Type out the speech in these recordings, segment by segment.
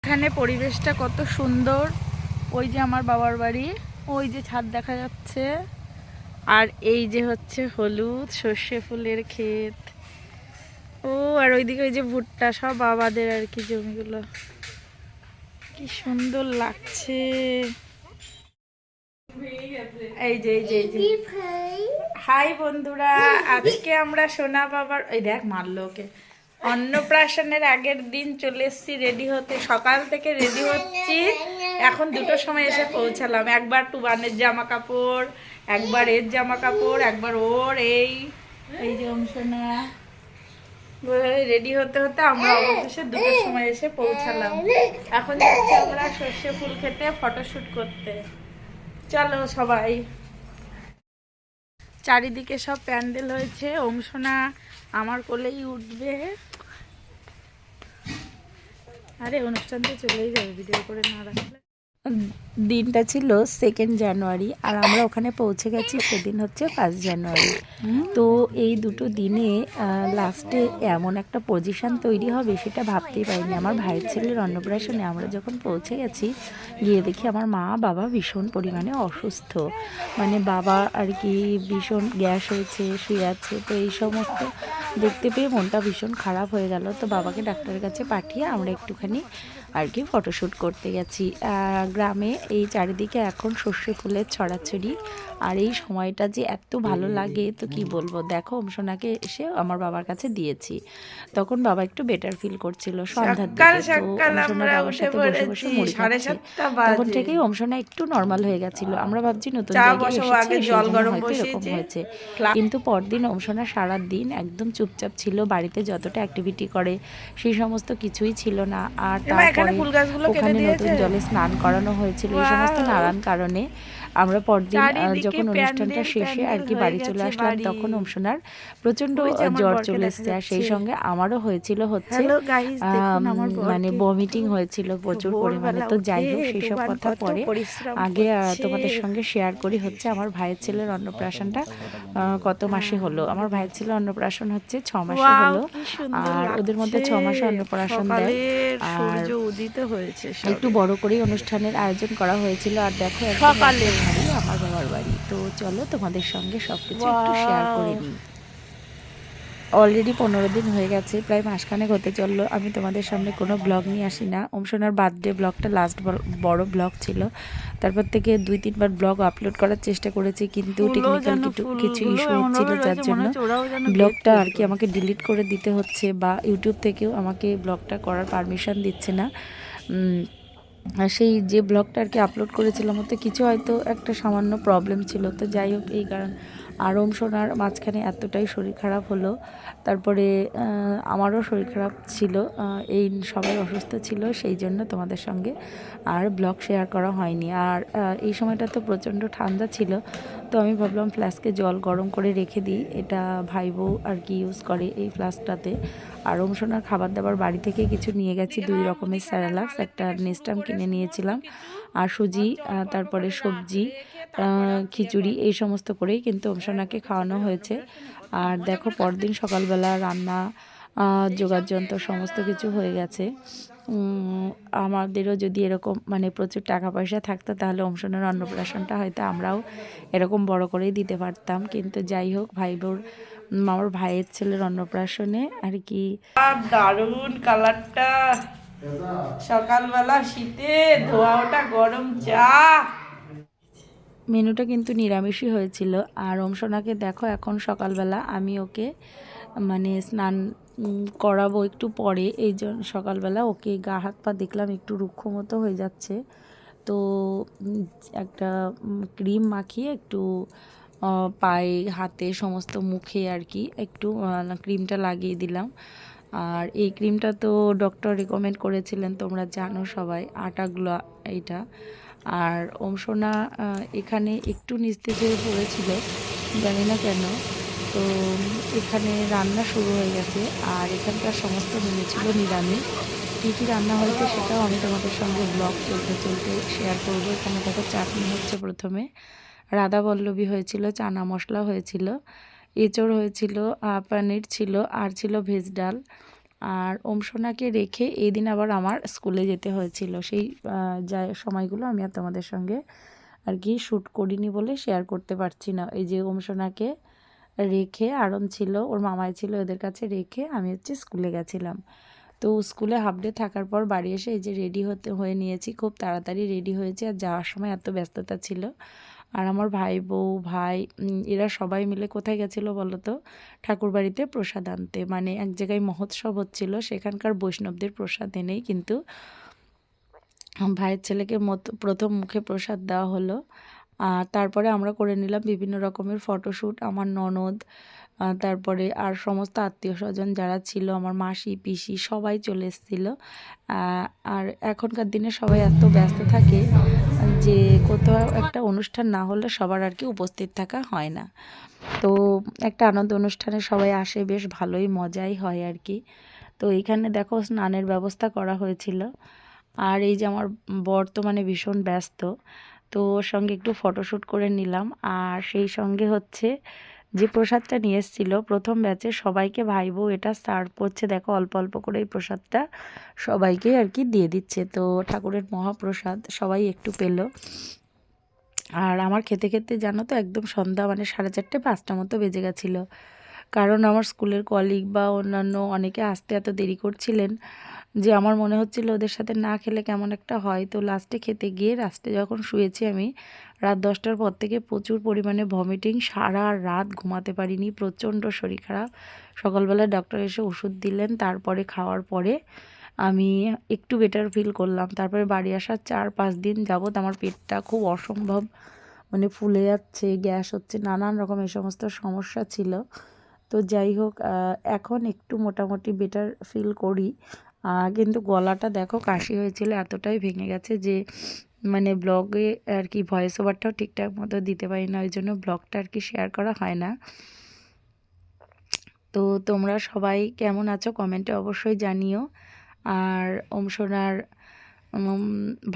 এখানে পরিবেশটা কত সুন্দর। ওই যে আমার বাবার বাড়ি, ওই যে ছাদ দেখা যাচ্ছে, আর এই যে হচ্ছে হলুদ সর্ষে ফুলের ক্ষেত। ও আর ওইদিকে ওই যে ভুট্টা, সব বাবাদের আর কি জমিগুলো। কি সুন্দর লাগছে। এই যে হাই বন্ধুরা, আজকে আমরা সোনা বাবার, এই দেখ মারলো ওকে, অন্নপ্রাশনের আগের দিন চলে এসেছি রেডি হতে। সকাল থেকে রেডি হচ্ছি, এখন 2টোর সময় এসে পৌঁছালাম। একবার টুবানের জামা কাপড়, একবার এর জামা কাপড়, একবার ওর। এই যে সোনা রেডি হতে হতে আমরা অবশেষে 2টোর সময় এসে পৌঁছালাম। এখন যাচ্ছি আমরা সর্ষে ফুল খেতে, ফটোশুট করতে। চলো সবাই। চারিদিকে সব প্যান্ডেল হয়েছে। সোনা আমার কোলেই উঠবে। আরে অনুষ্ঠান তো চলেই যাবে, ভিডিও করে না রাখলে। দিনটা ছিল 2 জানুয়ারি, আর আমরা ওখানে পৌঁছে গেছি সেদিন হচ্ছে 5 জানুয়ারি। তো এই দুটো দিনে লাস্টে এমন একটা পজিশন তৈরি হবে সেটা ভাবতেই পারিনি। আমার ভাইয়ের ছেলের অন্নপ্রাশনে আমরা যখন পৌঁছে গেছি, গিয়ে দেখি আমার মা বাবা ভীষণ পরিমাণে অসুস্থ। মানে বাবা আর কি ভীষণ গ্যাস হয়েছে, শুয়ে আছে। তো এই সমস্ত দেখতে পেয়ে মনটা ভীষণ খারাপ হয়ে গেল। তো বাবাকে ডাক্তারের কাছে পাঠিয়ে আমরা একটুখানি আর কি ফটোশ্যুট করতে গেছি। গ্রামে এই চারিদিকে এখন সর্ষে ফুলের ছড়াছড়ি, আর এই সময়টা যে এত ভালো লাগে তো কি বলবো। দেখো সোনাকে এসে আমার বাবার কাছে দিয়েছি, তখন বাবা একটু বেটার ফিল করছিল সন্ধ্যার দিকে। তো সোনা বাবার সাথে বসে বসে মুড়ি খাচ্ছে, তখন থেকেই সোনা একটু নর্মাল হয়ে গেছিল। আমরা ভাবছি নতুন জায়গায় এসেছি সেই জন্য হয়তো এরকম হয়েছে, কিন্তু পরদিন সোনা সারা দিন একদম চুপচাপ ছিল। বাড়িতে যতটা অ্যাক্টিভিটি করে সেই সমস্ত কিছুই ছিল না। আর তারপরে ওখানে নতুন জলে স্নান করানো হয়েছিল। এই সমস্ত নানান কারণে আমরা পরদিন যখন অনুষ্ঠানটা শেষে আর কি বাড়ি চলে আসলাম, তখন সোনার প্রচণ্ড জ্বর চলে এসছে। আর সেই সঙ্গে আমারও হয়েছিল হচ্ছে মানে ভমিটিং হয়েছিল প্রচুর পরিমাণে। তো যাই হোক, সেসব কথা পরে, আগে তোমাদের সঙ্গে শেয়ার করি হচ্ছে আমার ভাইয়ের ছেলের অন্নপ্রাশনটা কত মাসে হলো। আমার ভাইয়ের ছেলের অন্নপ্রাশন হচ্ছে 6 মাসে হলো, আর ওদের মধ্যে 6 মাসে অন্নপ্রাশন দেয়। আর একটু বড় করেই অনুষ্ঠানের আয়োজন করা হয়েছিল। আর দেখো সকালে আমার বাবার বাড়ি। তো চলো তোমাদের সঙ্গে সবকিছু একটু শেয়ার করে নিই। অলরেডি 15 দিন হয়ে গেছে, প্রায় মাসখানেক হতে চললো আমি তোমাদের সামনে কোনো ব্লগ নিয়ে আসি না। সোনার বার্থডে ব্লগটা লাস্ট বড় ব্লগ ছিল। তারপর থেকে 2-3 বার ব্লগ আপলোড করার চেষ্টা করেছি, কিন্তু টেকনিক্যাল কিছু ইস্যু হচ্ছিল, যার জন্য ব্লগটা আর কি আমাকে ডিলিট করে দিতে হচ্ছে, বা ইউটিউব থেকেও আমাকে ব্লগটা করার পারমিশন দিচ্ছে না। সেই যে ব্লগটা আর কি আপলোড করেছিলাম ওতে কিছু হয়তো একটা সামান্য প্রবলেম ছিল। তো যাই হোক, এই কারণ। আর সোনার মাঝখানে এতটাই শরীর খারাপ হলো, তারপরে আমারও শরীর খারাপ ছিল, এই সবাই অসুস্থ ছিল, সেই জন্য তোমাদের সঙ্গে আর ব্লগ শেয়ার করা হয়নি। আর এই সময়টা তো প্রচণ্ড ঠান্ডা ছিল, তো আমি ভাবলাম ফ্লাস্কে জল গরম করে রেখে দিই। এটা ভাই বউ আর কি ইউজ করে এই ফ্লাস্কটাতে। আর সোনার খাবার দাবার বাড়ি থেকে কিছু নিয়ে গেছি, 2 রকমের স্যারালাক্স, একটা নেস্টাম কিনে নিয়েছিলাম, আর সুজি, তারপরে সবজি, খিচুড়ি, এই সমস্ত করেই কিন্তু সোনাকে খাওয়ানো হয়েছে। আর দেখো পরদিন সকালবেলা রান্না, জোগাড় যন্ত্র সমস্ত কিছু হয়ে গেছে। আমাদেরও যদি এরকম মানে প্রচুর টাকা পয়সা থাকতো, তাহলে সোনার অন্নপ্রাশনটা হয়তো আমরাও এরকম বড় করেই দিতে পারতাম। কিন্তু যাই হোক, ভাই বোর আমার ভাইয়ের ছেলের অন্নপ্রাশনে আর কি। দারুণ কালারটা, সকালবেলা শীতে ধোয়া ওটা গরম চা। মেনুটা কিন্তু নিরামিষই হয়েছিল। আর সোনাকে দেখো এখন সকালবেলা আমি ওকে মানে স্নান করাবো একটু পরে, এই জন্য সকালবেলা ওকে গা হাত পা দেখলাম একটু রুক্ষ মতো হয়ে যাচ্ছে। তো একটা ক্রিম মাখিয়ে একটু পায়ে, হাতে, সমস্ত মুখে আর কি একটু ক্রিমটা লাগিয়ে দিলাম। আর এই ক্রিমটা তো ডক্টর রেকমেন্ড করেছিলেন, তোমরা জানো সবাই, আটাগুলো এইটা। আর সোনা এখানে একটু নিস্তেজ হয়ে পড়েছিল, জানি না কেন। তো এখানে রান্না শুরু হয়ে গেছে, আর এখানকার সমস্ত মেনু ছিল নিরামিষ। কী কী রান্না হয়েছে সেটাও আমি তোমাদের সঙ্গে ব্লগ চলতে চলতে শেয়ার করবো। এখানে দেখো চাটনি হচ্ছে, প্রথমে রাধা বল্লভী হয়েছিল, চানা মশলা হয়েছিল, এঁচড় হয়েছিল, পনির ছিল, আর ছিল ভেজ ডাল। আর সোনাকে রেখে এই দিন আবার আমার স্কুলে যেতে হয়েছিল। সেই যা সময়গুলো আমি আর তোমাদের সঙ্গে আর কি শ্যুট করিনি বলে শেয়ার করতে পারছি না। এই যে সোনাকে রেখে আরন ছিল, ওর মামাই ছিল, এদের কাছে রেখে আমি হচ্ছে স্কুলে গেছিলাম। তো স্কুলে হাফ ডে থাকার পর বাড়ি এসে এই যে রেডি হয়ে নিয়েছি, খুব তাড়াতাড়ি রেডি হয়েছে। আর যাওয়ার সময় এত ব্যস্ততা ছিল। আর আমার ভাই বউ ভাই এরা সবাই মিলে কোথায় গেছিলো বলো তো? ঠাকুরবাড়িতে প্রসাদ আনতে। মানে এক জায়গায় মহোৎসব হচ্ছিল, সেখানকার বৈষ্ণবদের প্রসাদ এনেই কিন্তু ভাইয়ের ছেলেকে প্রথম মুখে প্রসাদ দেওয়া হলো। আর তারপরে আমরা করে নিলাম বিভিন্ন রকমের ফটোশ্যুট। আমার ননদ, তারপরে আর সমস্ত আত্মীয় স্বজন যারা ছিল, আমার মাসি পিসি সবাই চলে এসেছিলো। আর এখনকার দিনে সবাই এত ব্যস্ত থাকে যে কোথাও একটা অনুষ্ঠান না হলে সবার আর কি উপস্থিত থাকা হয় না। তো একটা আনন্দ অনুষ্ঠানে সবাই আসে, বেশ ভালোই মজাই হয় আর কি। তো এইখানে দেখো স্নানের ব্যবস্থা করা হয়েছিল। আর এই যে আমার বর্তমানে ভীষণ ব্যস্ত, তো ওর সঙ্গে একটু ফটোশ্যুট করে নিলাম। আর সেই সঙ্গে হচ্ছে যে প্রসাদটা নিয়ে এসেছিলো প্রথম ব্যাচে সবাইকে ভাই বউ এটা সার্ভ করছে, দেখো অল্প অল্প করে এই প্রসাদটা সবাইকে আর কি দিয়ে দিচ্ছে। তো ঠাকুরের মহাপ্রসাদ সবাই একটু পেলো। আর আমার খেতে খেতে জানো তো একদম সন্ধ্যা মানে 4:30 5টা মতো বেজে গেছিলো। কারণ আমার স্কুলের কলিগ বা অন্যান্য অনেকে আসতে এত দেরি করছিলেন যে আমার মনে হচ্ছিল ওদের সাথে না খেলে কেমন একটা হয়। তো লাস্টে খেতে গিয়ে রাস্তায় যখন শুয়েছি আমি, রাত 10টার পর থেকে প্রচুর পরিমাণে ভমিটিং, সারা রাত ঘুমাতে পারিনি, প্রচণ্ড শরীর খারাপ। সকালবেলা ডক্টর এসে ওষুধ দিলেন, তারপরে খাওয়ার পরে আমি একটু বেটার ফিল করলাম। তারপরে বাড়ি আসার 4-5 দিন যাবৎ আমার পেটটা খুব অসম্ভব মানে ফুলে যাচ্ছে, গ্যাস হচ্ছে, নানান রকম এই সমস্ত সমস্যা ছিল। তো যাই হোক, এখন একটু মোটামুটি বেটার ফিল করি। কিন্তু গলাটা দেখো কাশি হয়েছিল, এতটাই ভেঙে গেছে যে মানে ব্লগে আর কি ভয়েস ওভারটাও ঠিকঠাক মতো দিতে পারি না, ওই জন্য ব্লগটা আর কি শেয়ার করা হয় না। তো তোমরা সবাই কেমন আছো কমেন্টে অবশ্যই জানিও। আর সোনার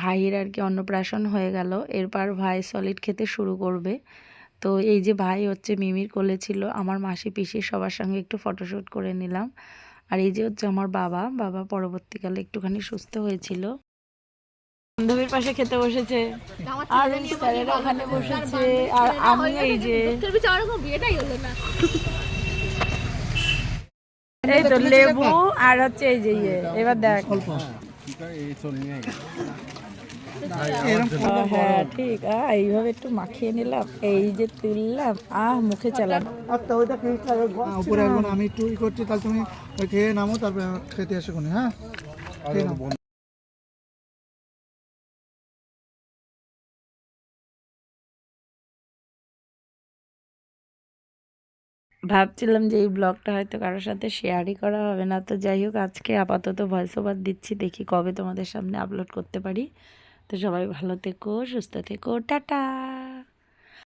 ভাইয়ের আর কি অন্নপ্রাশন হয়ে গেল, এরপর ভাই সলিড খেতে শুরু করবে। তো এই যে ভাই হচ্ছে মিমির কোলে ছিল, আমার মাসি পিসি সবার সঙ্গে একটু ফটোশ্যুট করে নিলাম। আর এই যে হচ্ছে আমার বাবা পরবর্তীকালে একটুখানি সুস্থ হয়েছিল। বান্ধবীর পাশে খেতে বসেছে, আর স্যারেরা ওখানে বসেছে, আর আমি এই যে এই তো লেবু আর হচ্ছে এই যে এবার দেখ হ্যাঁ ঠিক, এইভাবে একটু মাখিয়ে নিলাম, এই যে তুললাম, মুখে চালাম। উপরে একবার আমি একটু ই করছি, তাহলে তুমি খেয়ে নামো, তারপরে খেতে এসে কোনে। হ্যাঁ খেয়ে নামো। ভাবছিলাম যে এই ব্লগটা হয়তো কারোর সাথে শেয়ারই করা হবে না। তো যাই হোক, আজকে আপাতত ভয়েস ওভার দিচ্ছি, দেখি কবে তোমাদের সামনে আপলোড করতে পারি। তো সবাই ভালো থেকো, সুস্থ থেকো, টাটা।